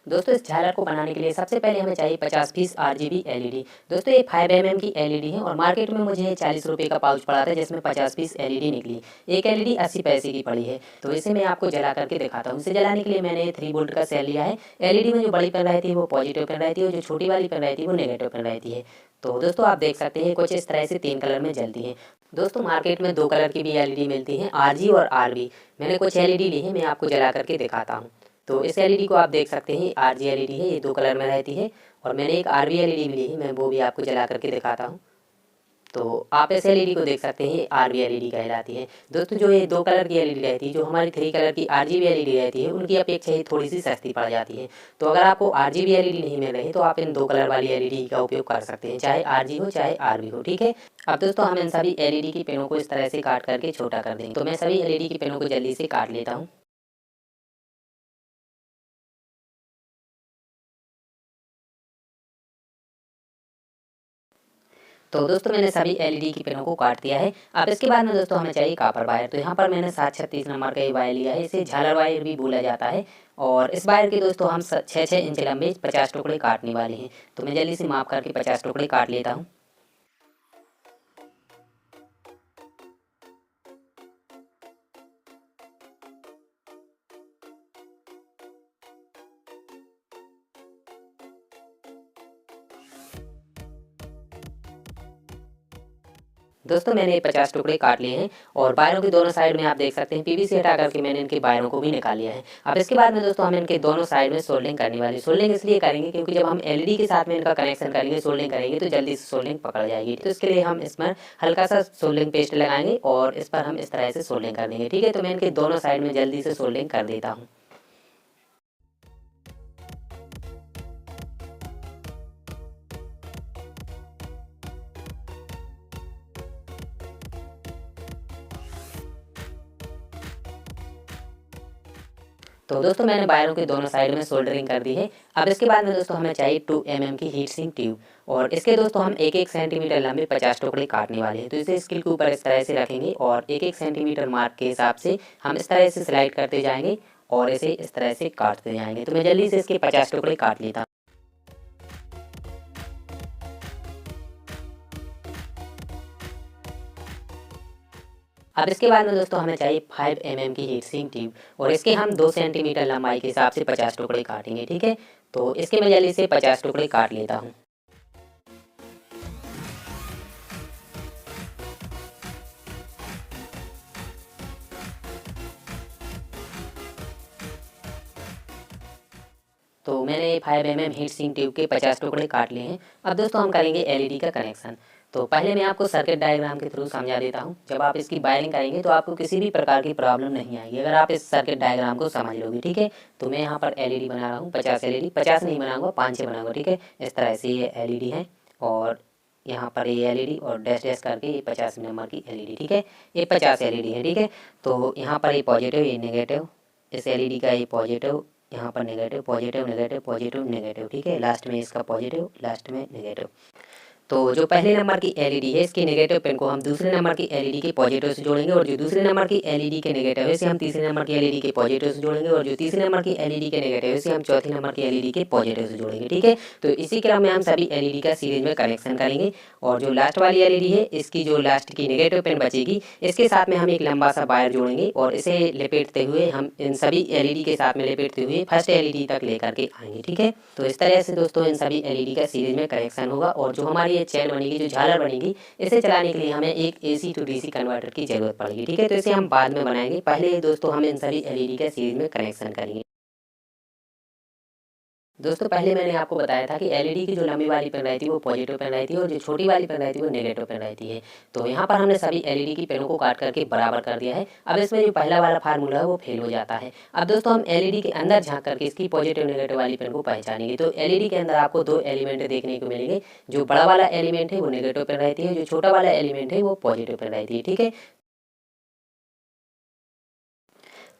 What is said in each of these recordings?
दोस्तों इस झालर को बनाने के लिए सबसे पहले हमें चाहिए 50 पीस RGB LED। दोस्तों ये 5 mm की LED है और मार्केट में मुझे 40 रुपये का पाउच पड़ा था जिसमें 50 पीस LED निकली। एक LED 80 पैसे की पड़ी है। तो इसे मैं आपको जला करके दिखाता हूँ। इसे जलाने के लिए मैंने 3 वोल्ट का सेल लिया है। LED में जो बड़ी पेन रहती है वो पॉजिटिव पेन रहती है और जो छोटी वाली पेन रहती है वो नेगेटिव पेन रहती है। तो दोस्तों आप देख सकते हैं कुछ इस तरह से 3 कलर में जलती है। दोस्तों मार्केट में 2 कलर की भी LED मिलती हैं, RG और RB। मैंने कुछ LED ली है, मैं आपको जला करके दिखाता हूँ। तो इस LED को आप देख सकते हैं RG LED है, ये 2 कलर में रहती है और मैंने एक RB LED भी ली है, मैं वो भी आपको जला करके दिखाता हूँ। तो आप इस LED को देख सकते हैं RB LED कहलाती है। दोस्तों जो ये 2 कलर की LED रहती है, जो हमारी 3 कलर की RGB LED रहती है, उनकी अपेक्षा ये थोड़ी सी सस्ती पड़ जाती है। तो अगर आपको RGB LED नहीं मिल रही तो आप इन 2 कलर वाली LED का उपयोग कर सकते हैं, चाहे RG हो चाहे RB हो, ठीक है। अब दोस्तों हम इन सभी LED की पिनों को इस तरह से काट करके छोटा कर देंगे। तो मैं सभी LED की पिनों को जल्दी से काट लेता हूँ। तो दोस्तों मैंने सभी LED की पिनों को काट दिया है। अब इसके बाद में दोस्तों हमें चाहिए कॉपर वायर। तो यहाँ पर मैंने 736 नंबर का ये वायर लिया है, इसे झालर वायर भी बोला जाता है। और इस वायर के दोस्तों हम 6-6 इंच लंबे 50 टुकड़े काटने वाले हैं। तो मैं जल्दी से माप करके 50 टुकड़े काट लेता हूँ। दोस्तों मैंने 50 टुकड़े काट लिए हैं और वायरों के दोनों साइड में आप देख सकते हैं PVC हटा करके मैंने इनके वायरों को भी निकाल लिया है। अब इसके बाद में दोस्तों हम इनके दोनों साइड में सोल्डिंग करने वाले हैं। सोल्डिंग इसलिए करेंगे क्योंकि जब हम LED के साथ में इनका कनेक्शन करेंगे, सोल्डिंग करेंगे तो जल्दी से सोल्डिंग पकड़ जाएगी। तो इसके लिए हम इसमें हल्का सा सोल्डिंग पेस्ट लगाएंगे और इस पर हम इस तरह से सोल्डिंग कर देंगे, ठीक है। तो मैं इनके दोनों साइड में जल्दी से सोल्डिंग कर देता हूँ। तो दोस्तों मैंने वायरों के दोनों साइड में सोल्डरिंग कर दी है। अब इसके बाद में दोस्तों हमें चाहिए 2 mm की हीट सिंक ट्यूब और इसके दोस्तों हम 1-1 सेंटीमीटर लंबे 50 टुकड़े काटने वाले हैं। तो इसे स्किल के ऊपर इस तरह से रखेंगे और 1-1 सेंटीमीटर मार्क के हिसाब से हम इस तरह से स्लाइड करते जाएंगे और इसे इस तरह से काटते जाएंगे। तो मैं जल्दी से इसके 50 टुकड़े काट लेता हूँ। अब इसके बाद में दोस्तों हमें चाहिए 5 mm की हीट सिंक ट्यूब और इसके हम 2 सेंटीमीटर लंबाई के हिसाब से 50 टुकड़े काटेंगे, ठीक है। तो इसके मैं जल्दी से 50 टुकड़े काट लेता हूँ। तो मैंने 5 mm हीट सिंक ट्यूब के 50 टुकड़े काट लिए हैं। अब दोस्तों हम करेंगे LED का कनेक्शन। तो पहले मैं आपको सर्किट डायग्राम के थ्रू समझा देता हूँ। जब आप इसकी वायरिंग करेंगे तो आपको किसी भी प्रकार की प्रॉब्लम नहीं आएगी अगर आप इस सर्किट डायग्राम को समझ लोगे, ठीक है। तो मैं यहाँ पर LED बना रहा हूँ, 50 LED, 50 नहीं बनाऊंगा, 5-6 बनाऊंगा, ठीक है। इस तरह से ये LED है और यहाँ पर ये LED और डैश डैश करके ये 50 नंबर की LED, ठीक है। ये 50 LED है, ठीक है। तो यहाँ पर ये पॉजिटिव, ये नेगेटिव, इस LED का ये पॉजिटिव, यहाँ पर negative, positive, negative, positive, negative, ठीक है। लास्ट में इसका पॉजिटिव, लास्ट में नेगेटिव। तो जो पहले नंबर की LED है इसके नेगेटिव पिन को हम दूसरे नंबर की LED के पॉजिटिव से जोड़ेंगे और जो दूसरे नंबर की LED के नेगेटिव है इसे हम तीसरे नंबर की LED के पॉजिटिव से जोड़ेंगे और जो तीसरे नंबर की LED के नेगेटिव है इसे हम चौथे नंबर की LED के पॉजिटिव से जोड़ेंगे, ठीक है। तो इसी क्रम में हम सभी LED का सीरीज में कनेक्शन करेंगे और जो लास्ट वाली LED है इसकी जो लास्ट की नेगेटिव पिन बचेगी इसके साथ में हम एक लंबा सा वायर जोड़ेंगे और इसे लपेटते हुए हम इन सभी LED के साथ में लपेटते हुए फर्स्ट LED तक लेकर के आएंगे, ठीक है। तो इस तरह से दोस्तों इन सभी LED का सीरीज में कनेक्शन होगा और जो हमारी ये चैन बनेगी, जो झालर बनेगी, इसे चलाने के लिए हमें एक AC टू DC कन्वर्टर की जरूरत पड़ेगी, ठीक है। तो इसे हम बाद में बनाएंगे, पहले दोस्तों हम इन सभी LED का सीरीज में कनेक्शन करेंगे। दोस्तों पहले मैंने आपको बताया था कि एलईडी की जो लंबी वाली पिन रहती है वो पॉजिटिव पिन रहती है और जो छोटी वाली पिन रहती है वो नेगेटिव पिन रहती है। तो यहाँ पर हमने सभी एलईडी की पिनों को काट करके बराबर कर दिया है। अब इसमें जो पहला वाला फार्मूला है वो फेल हो जाता है। अब दोस्तों हम एलईडी के अंदर झांक करके इसकी पॉजिटिव नेगेटिव वाली पिन को पहचानेंगे। तो एलईडी के अंदर आपको दो एलिमेंट देखने को मिलेंगे। जो बड़ा वाला एलिमेंट है वो नेगेटिव पिन रहती है, जो छोटा वाला एलिमेंट है वो पॉजिटिव पिन रहती है। ठीक है,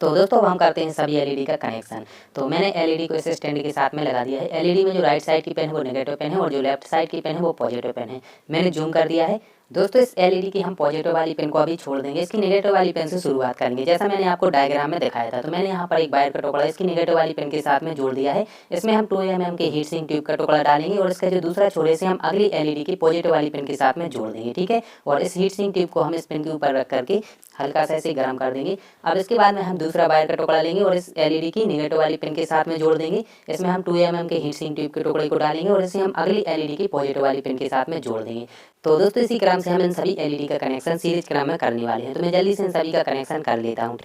तो दोस्तों अब हम करते हैं सभी एलईडी का कनेक्शन। तो मैंने एलईडी को इस स्टैंड के साथ में लगा दिया है। एलईडी में जो राइट साइड की पेन है वो नेगेटिव पेन है और जो लेफ्ट साइड की पेन है वो पॉजिटिव पेन है। मैंने जूम कर दिया है। दोस्तों इस एलईडी की हम पॉजिटिव वाली पेन को अभी छोड़ देंगे, इसकी नेगेटिव वाली पेन से शुरुआत करेंगे। जैसा मैंने आपको डायग्राम में दिखाया था, तो मैंने यहाँ पर एक वायर का टुकड़ा इसकी नेगेटिव वाली पेन के साथ में जोड़ दिया है। इसमें हम 2 mm के हीट सिंक ट्यूब का टुकड़ा डालेंगे और इसका जो दूसरा छोरे से हम अगली एलईडी की पॉजिटिव वाली पेन के साथ में जोड़ देंगे। ठीक है, और इस हीट सिंक ट्यूब को हम इस पेन के ऊपर रख करके हल्का सा ऐसे गर्म कर देंगे। अब इसके बाद में हम दूसरा वायर का टुकड़ा लेंगे और इस एलईडी की नेगेटिव वाली पिन के साथ में जोड़ देंगे। इसमें हम 2 mm के हीट सिंक ट्यूब के टुकड़े को डालेंगे और इसे हम अगली एलईडी की पॉजिटिव वाली पिन के साथ में जोड़ देंगे। तो दोस्तों इसी क्रम से हम इन सभी एलईडी का कनेक्शन सीरीज क्रम में करने वाले हैं। तो मैं जल्दी से इन सभी का कनेक्शन कर लेता हूँ।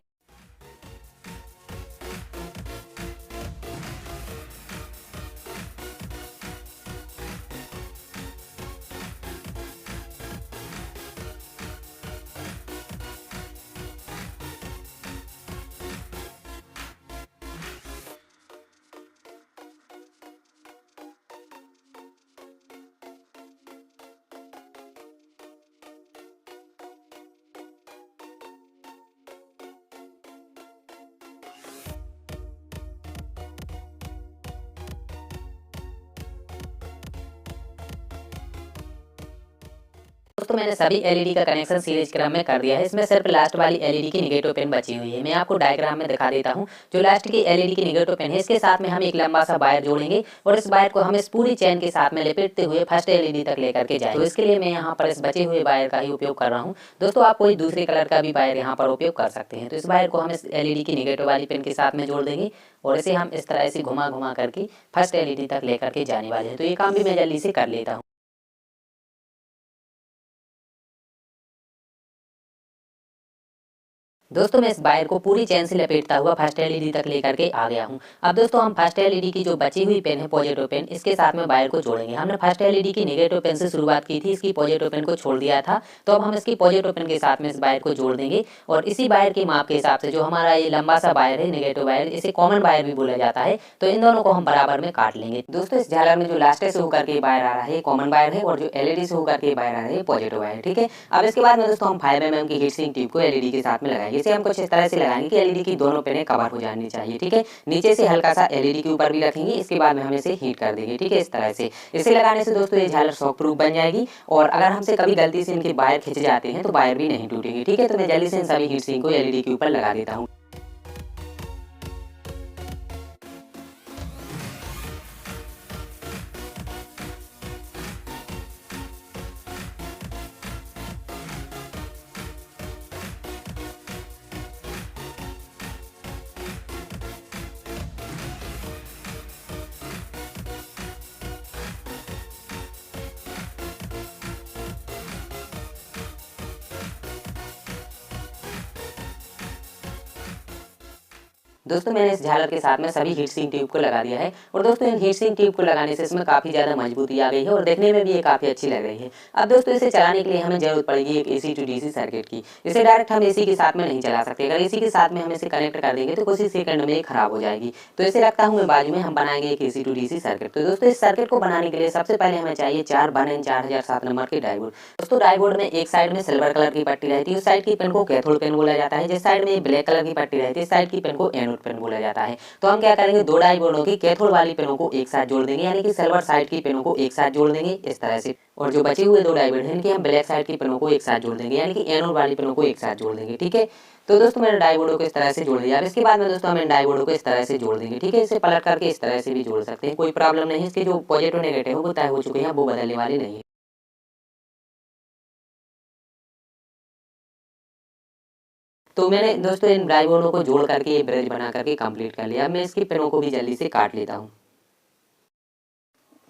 दोस्तों मैंने सभी एलईडी का कनेक्शन सीरीज क्रम में कर दिया है। इसमें सिर्फ लास्ट वाली एलईडी की नेगेटिव पिन बची हुई है। मैं आपको डायग्राम में दिखा देता हूं। जो लास्ट की एलईडी की नेगेटिव पिन है, इसके साथ में हम एक लंबा सा वायर जोड़ेंगे और इस वायर को हम इस पूरी चेन के साथ में लपेटते हुए फर्स्ट एलईडी तक लेकर के जाएंगे। तो इसके लिए मैं यहाँ पर इस बचे हुए वायर का ही उपयोग कर रहा हूँ। दोस्तों आप कोई दूसरे कलर का भी वायर यहाँ पर उपयोग कर सकते हैं। तो इस वायर को हम इस एलईडी की नेगेटिव वाली पिन के साथ में जोड़ देंगे और इसे हम इस तरह से घुमा घुमा करके फर्स्ट एलईडी तक लेकर के जाने वाले हैं। तो ये काम भी मैं जल्दी से कर लेता हूँ। दोस्तों मैं इस वायर को पूरी चेन से लपेटता हुआ फर्स्ट एलईडी तक लेकर के आ गया हूं। अब दोस्तों हम फर्स्ट एलईडी की जो बची हुई पेन है पॉजिटिव पेन, इसके साथ में वायर को जोड़ेंगे। हमने फर्स्ट एलईडी की नेगेटिव पेन से शुरुआत की थी, इसकी पॉजिटिव पेन को छोड़ दिया था। तो अब हम इसकी पॉजिटिव पेन के साथ में इस वायर को जोड़ देंगे और इसी वायर के माप के हिसाब से जो हमारा ये लंबा सा वायर है नेगेटिव वायर, इसे कॉमन वायर भी बोला जाता है। तो इन दोनों को हम बराबर में काट लेंगे। दोस्तों इस झालर में जो लास्ट से होकर के वायर आ रहा है कॉमन वायर है और जो एलईडी से होकर के वायर आ रहा है पॉजिटिव वायर। ठीक है, अब इसके बाद में दोस्तों हम 5 mm की हीट सिंक ट्यूब को एलईडी के साथ में लगाएंगे। इसे हम कुछ इस तरह से लगाएंगे कि एलईडी की दोनों पिनें कवर हो जानी चाहिए। ठीक है, नीचे से हल्का सा एलईडी के ऊपर भी रखेंगे। इसके बाद में हम इसे हीट कर देंगे। ठीक है, इस तरह से इसे लगाने से दोस्तों ये झालर शॉक प्रूफ बन जाएगी और अगर हमसे कभी गलती से इनके वायर खिंच जाते हैं तो वायर भी नहीं टूटेंगे। ठीक है, तो मैं जल्दी से इन सभी हीट सिंक को एलईडी के ऊपर लगा देता हूँ। दोस्तों मैंने इस झालर के साथ में सभी हीट सिंक ट्यूब को लगा दिया है और दोस्तों इन हीट सिंक ट्यूब को लगाने से इसमें काफ़ी ज़्यादा मजबूती आ गई है और देखने में भी ये काफ़ी अच्छी लग रही है। अब दोस्तों इसे चलाने के लिए हमें जरूरत पड़ेगी एक AC to DC सर्किट की। इसे डायरेक्ट हम AC के साथ में नहीं चला सकते। अगर AC के साथ में हम इसे कनेक्ट कर देंगे तो कुछ ही सेकंड में ये खराब हो जाएगी। तो इसे रखता हूँ मैं बाजू में, हम बनाएंगे एक AC to DC सर्किट। तो दोस्तों इस सर्किट को बनाने के लिए सबसे पहले हमें चाहिए 4 1N 4007 नंबर के डायोड। दोस्तों डायोड में एक साइड में सिल्वर कलर की पट्टी रहती है, उस साइड की पिन को कैथोड पिन बोला जाता है। जिस साइड में ब्लैक कलर की पट्टी रहती है, इस साइड की पिन को एनोड पिन बोला जाता है। तो हम क्या करेंगे, दो डायोडों की कैथोड वाली पिनों को एक साथ जोड़ देंगे, यानी कि सिल्वर साइड की पिनों को एक साथ जोड़ देंगे इस तरह से। और जो बचे हुए दो डायोड हैं इनकी हम ब्लैक साइड की पिनों को एक साथ जोड़ देंगे, यानी कि एनोड वाली पिनों को एक साथ जोड़ देंगे। ठीक है, तो दोस्तों मैंने डायोडों को इस तरह से जोड़ दिया। अब इसके बाद में दोस्तों हम इन डायोडों को इस तरह से जोड़ देंगे। ठीक है, इसे पलट करके इस तरह से भी जोड़ सकते हैं, कोई प्रॉब्लम नहीं है। इसके जो पॉजिटिव नेगेटिव वो तय हो चुके हैं, वो बदलने वाले नहीं है। तो मैंने दोस्तों इन डायोडों को जोड़ करके ये ब्रिज बना करके कंप्लीट कर लिया। अब मैं इसकी पिनों को भी जल्दी से काट लेता हूँ।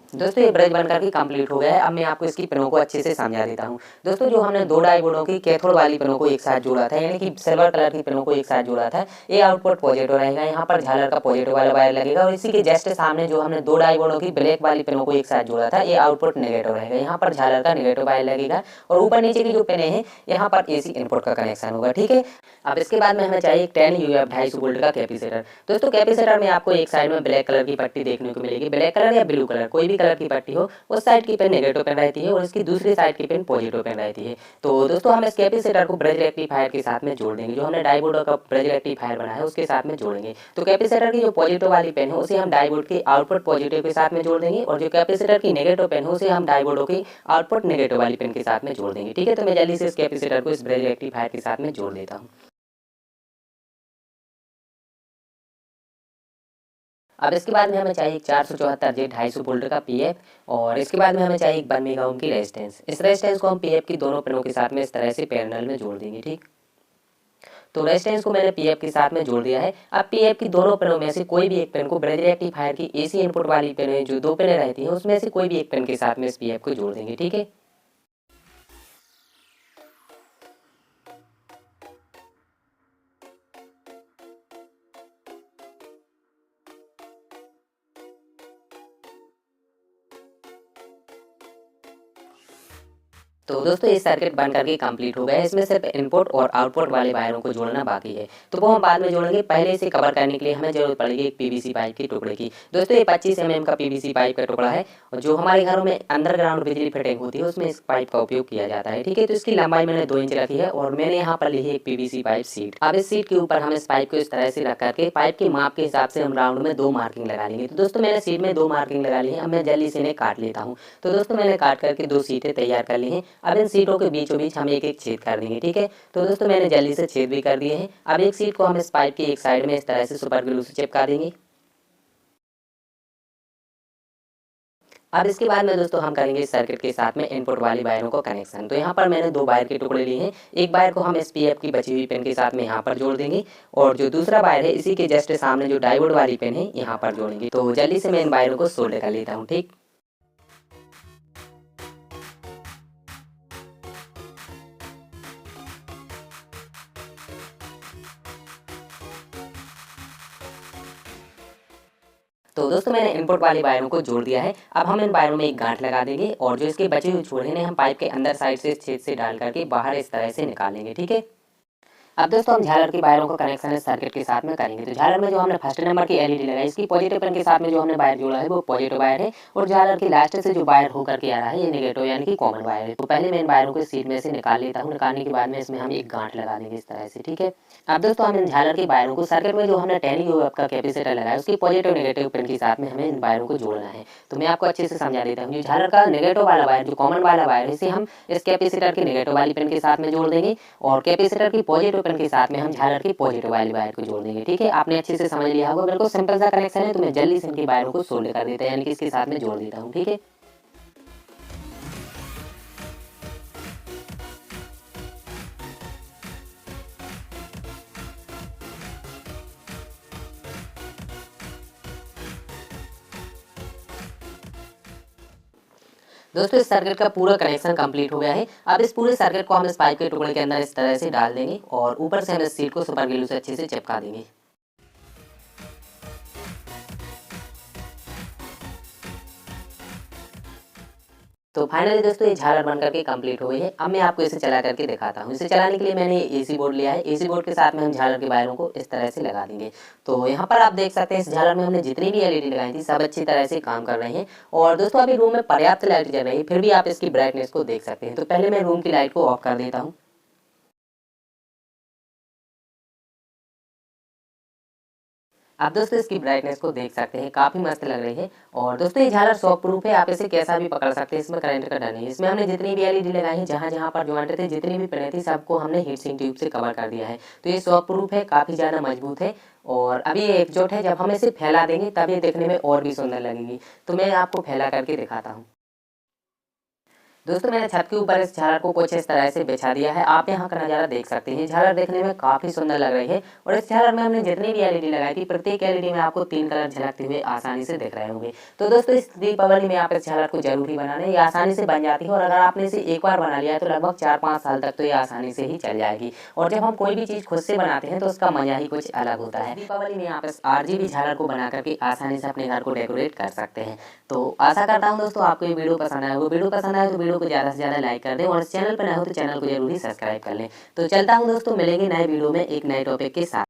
दोस्तों ये ब्रश बनकर के कंप्लीट हो गया है। अब मैं आपको इसकी पिनों को अच्छे से समझा देता हूँ। दोस्तों जो हमने दो डायोडों की कैथोड वाली पिनों को एक साथ जोड़ा था, यानी कि सिल्वर कलर की पिनों को एक साथ जोड़ा था, ये आउटपुट पॉजिटिव रहेगा। यहाँ पर झालर का पॉजिटिव वाला वायर लगेगा और इसी के जस्ट सामने जो हमने दो डायोडों की ब्लैक वाली पिनों को एक साथ जोड़ा था, ये आउटपुट नेगेटिव रहेगा। यहाँ पर झालर का नेगेटिव वायर लगेगा और ऊपर नीचे की जो पिनें हैं यहाँ पर एसी इनपुट का कनेक्शन होगा, ठीक है। अब इसके बाद में हमें चाहिए 10 यूएफ 250 वोल्ट का कैपेसिटर। दोस्तों कैपेसिटर में आपको एक साइड में ब्लैक कलर की पट्टी देखने को मिलेगी, ब्लैक कलर या ब्लू कलर कोई भी कलर की पट्टी हो, उस साइड की पिन नेगेटिव पिन रहती है और इसकी दूसरी साइड की पिन पॉजिटिव पिन रहती है। तो दोस्तों हम इस कैपेसिटर को ब्रिज रेक्टिफायर के साथ में जोड़ देंगे, जो हमने डायोड का ब्रिज रेक्टिफायर बनाया है उसके साथ में जोड़ेंगे। तो कैपेसिटर की जो पॉजिटिव वाली पिन है उसे हम डायोड के आउटपुट पॉजिटिव के साथ में जोड़ देंगे और जो कैपेसिटर की नेगेटिव पिन है उसे हम डायोड की आउटपुट नेगेटिव वाली पिन के साथ में जोड़ देंगे, ठीक है। तो मैं जल्दी से इस कैपेसिटर को इस ब्रिज रेक्टिफायर के साथ में जोड़ देता हूँ। अब इसके बाद में हमें चाहिए 474 जे 250 वोल्ट का पीएफ और इसके बाद में हमें चाहिए 1 मेगा ओम की रेजिस्टेंस। इस रेजिस्टेंस को हम पीएफ की दोनों पिनों के साथ में इस तरह से पैरेलल में जोड़ देंगे, ठीक। तो रेजिस्टेंस को मैंने पीएफ के साथ में जोड़ दिया है। अब पीएफ की दोनों पिनों में से कोई भी एक पिन को ब्रिज रेक्टिफायर की एसी इनपुट वाली पिन जो दो पिनें रहती हैं उसमें से कोई भी एक पिन के साथ में इस पीएफ को जोड़ देंगे, ठीक है। तो दोस्तों ये सर्किट बन करके कंप्लीट हो गया है। इसमें सिर्फ इनपुट और आउटपुट वाले वायरों को जोड़ना बाकी है, तो वो हम बाद में जोड़ेंगे। पहले इसे कवर करने के लिए हमें जरूरत पड़ेगी एक पीवीसी पाइप के टुकड़े की। दोस्तों ये 25 mm का पीवीसी पाइप का टुकड़ा है और जो हमारे घरों में अंडरग्राउंड बिजली फिटिंग होती है उसमें इस पाइप का उपयोग किया जाता है, ठीक है। तो इसकी लंबाई मैंने 2 इंच रखी है और मैंने यहाँ पर ली है एक पीवीसी पाइप सीट। अब इस सीट के ऊपर हम इस पाइप को इस तरह से रख करके पाइप के माप के हिसाब से हम राउंड में 2 मार्किंग लगा लेंगे। तो दोस्तों मैंने सीट में 2 मार्किंग लगा ली है। अब मैं जल्दी से इन्हें काट लेता हूँ। तो दोस्तों मैंने काट करके 2 सीटें तैयार कर ली हैं। अब इन सीटों के बीचों बीच हम एक एक छेद कर देंगे, ठीक है। तो दोस्तों मैंने जल्दी से छेद भी कर दिए हैं। अब एक सीट को हम इस पाइप की एक साइड में इस तरह से सुपर ग्लू से चिपका देंगे। अब इसके बाद में दोस्तों हम करेंगे इस सर्किट के साथ में इनपुट वाली वायरों को कनेक्शन। तो यहाँ पर मैंने 2 वायर के टुकड़े लिए हैं। एक वायर को हम इस पीएफ की बची हुई पिन के साथ में यहाँ पर जोड़ देंगे और जो दूसरा वायर है इसी के जस्ट सामने जो डायोड वाली पिन है यहाँ पर जोड़ेंगे। तो जल्दी से मैं इन वायरों को सोल्डर कर लेता हूँ, ठीक। तो दोस्तों मैंने इनपुट वाली वायरों को जोड़ दिया है। अब हम इन वायरों में एक गांठ लगा देंगे और जो इसके बचे हुए छोर हैं हम पाइप के अंदर साइड से छेद से डाल करके बाहर इस तरह से निकालेंगे, ठीक है। अब दोस्तों हम झालर की वायरों को कनेक्शन इस सर्किट के साथ में करेंगे। तो झालर में जो हमने फर्स्ट नंबर की एलईडी लगाई इसकी पॉजिटिव पिन के साथ में जो हमने वायर जोड़ा है वो पॉजिटिव वायर है और झालर की लास्ट से जो वायर होकर के आ रहा है ये नेगेटिव यानी कि कॉमन वायर है। तो पहले मैं इन वायरों को सीट में से निकाल लेता हूँ। निकालने के बाद में इसमें हम एक गांठ लगा देंगे इस तरह से, ठीक है। अब दोस्तों हम इन झालर की वायरों को सर्किट में जो हमने 10 यूएफ का कैपेसिटर लगाया उसकी पॉजिटिव नेगेटिव पिन के साथ में हमें इन वायरों को जोड़ना है। तो मैं आपको अच्छे से समझा देता हूँ। जो झालर का नेगेटिव वाला वायर जो कॉमन वाला वायर है इसे हम इस कैपेसिटर की नेगेटिव वाली पिन के साथ में जोड़ देंगे और कैपेसिटर की पॉजिटिव पिन के साथ में हम झालर की पॉजिटिव वाली वायर को जोड़ देंगे, ठीक है। आपने अच्छे से समझ लिया होगा। बिल्कुल सिंपल सा कनेक्शन है। तो मैं जल्दी से इनकी वायरों को सोल्डर कर देता है यानी कि इसके साथ में जोड़ देता हूँ, ठीक है। दोस्तों इस सर्किट का पूरा कनेक्शन कंप्लीट हो गया है। अब इस पूरे सर्किट को हम इस पाइप के टुकड़े के अंदर इस तरह से डाल देंगे और ऊपर से हम इस सीट को सुपर ग्लू से अच्छे से चिपका देंगे। तो फाइनली दोस्तों ये झालर बन करके कंप्लीट हो गई है। अब मैं आपको इसे चला करके दिखाता हूँ। इसे चलाने के लिए मैंने एसी बोर्ड लिया है। एसी बोर्ड के साथ में हम झालर के वायरों को इस तरह से लगा देंगे। तो यहाँ पर आप देख सकते हैं इस झालर में हमने जितनी भी एलईडी लगाई थी सब अच्छी तरह से काम कर रहे हैं और दोस्तों अभी रूम में पर्याप्त लाइट जल रही है, फिर भी आप इसकी ब्राइटनेस को देख सकते हैं। तो पहले मैं रूम की लाइट को ऑफ कर देता हूँ। आप दोस्तों इसकी ब्राइटनेस को देख सकते हैं, काफी मस्त लग रही है। और दोस्तों ये झालर शॉक प्रूफ है, आप इसे कैसा भी पकड़ सकते हैं, इसमें करंट का डर नहीं है। इसमें हमने जितनी भी एलईडी लगाई है जहाँ जहाँ पर ज्वाइंट थे जितनी भी पिनें थी सबको हमने हीट सिंक ट्यूब से कवर कर दिया है। तो ये शॉक प्रूफ है, काफी ज्यादा मजबूत है और अभी ये एकजुट है। जब हम इसे फैला देंगे तब ये देखने में और भी सुंदर लगेगी। तो मैं आपको फैला करके दिखाता हूँ। दोस्तों मैंने छत के ऊपर इस झालर को कुछ इस तरह से बिछा दिया है। आप यहाँ का नज़ारा देख सकते हैं। झालर देखने में काफ़ी सुंदर लग रही है और इस झालर में हमने जितनी भी एलईडी लगाई थी, प्रत्येक एलईडी में आपको 3 कलर झलकते हुए आसानी से दिख रहे होंगे। तो दोस्तों इस दीपावली में आप इस झालर को जरूर ही बनाना, ये आसानी से बन जाती है और अगर आपने इसे एक बार बना लिया है तो लगभग 4-5 साल तक तो ये आसानी से ही चल जाएगी। और जब हम कोई भी चीज़ खुद से बनाते हैं तो उसका मजा ही कुछ अलग होता है। दीपावली में आप इस RGB झालर को बना करके आसानी से अपने घर को डेकोरेट कर सकते हैं। तो आशा करता हूँ दोस्तों आपको ये वीडियो पसंद आया होगा। वीडियो पसंद आए तो वीडियो को ज़्यादा से ज़्यादा लाइक कर दें और इस चैनल पर नए हो तो चैनल को जरूर ही सब्सक्राइब कर लें। तो चलता हूँ दोस्तों, मिलेंगे नए वीडियो में एक नए टॉपिक के साथ।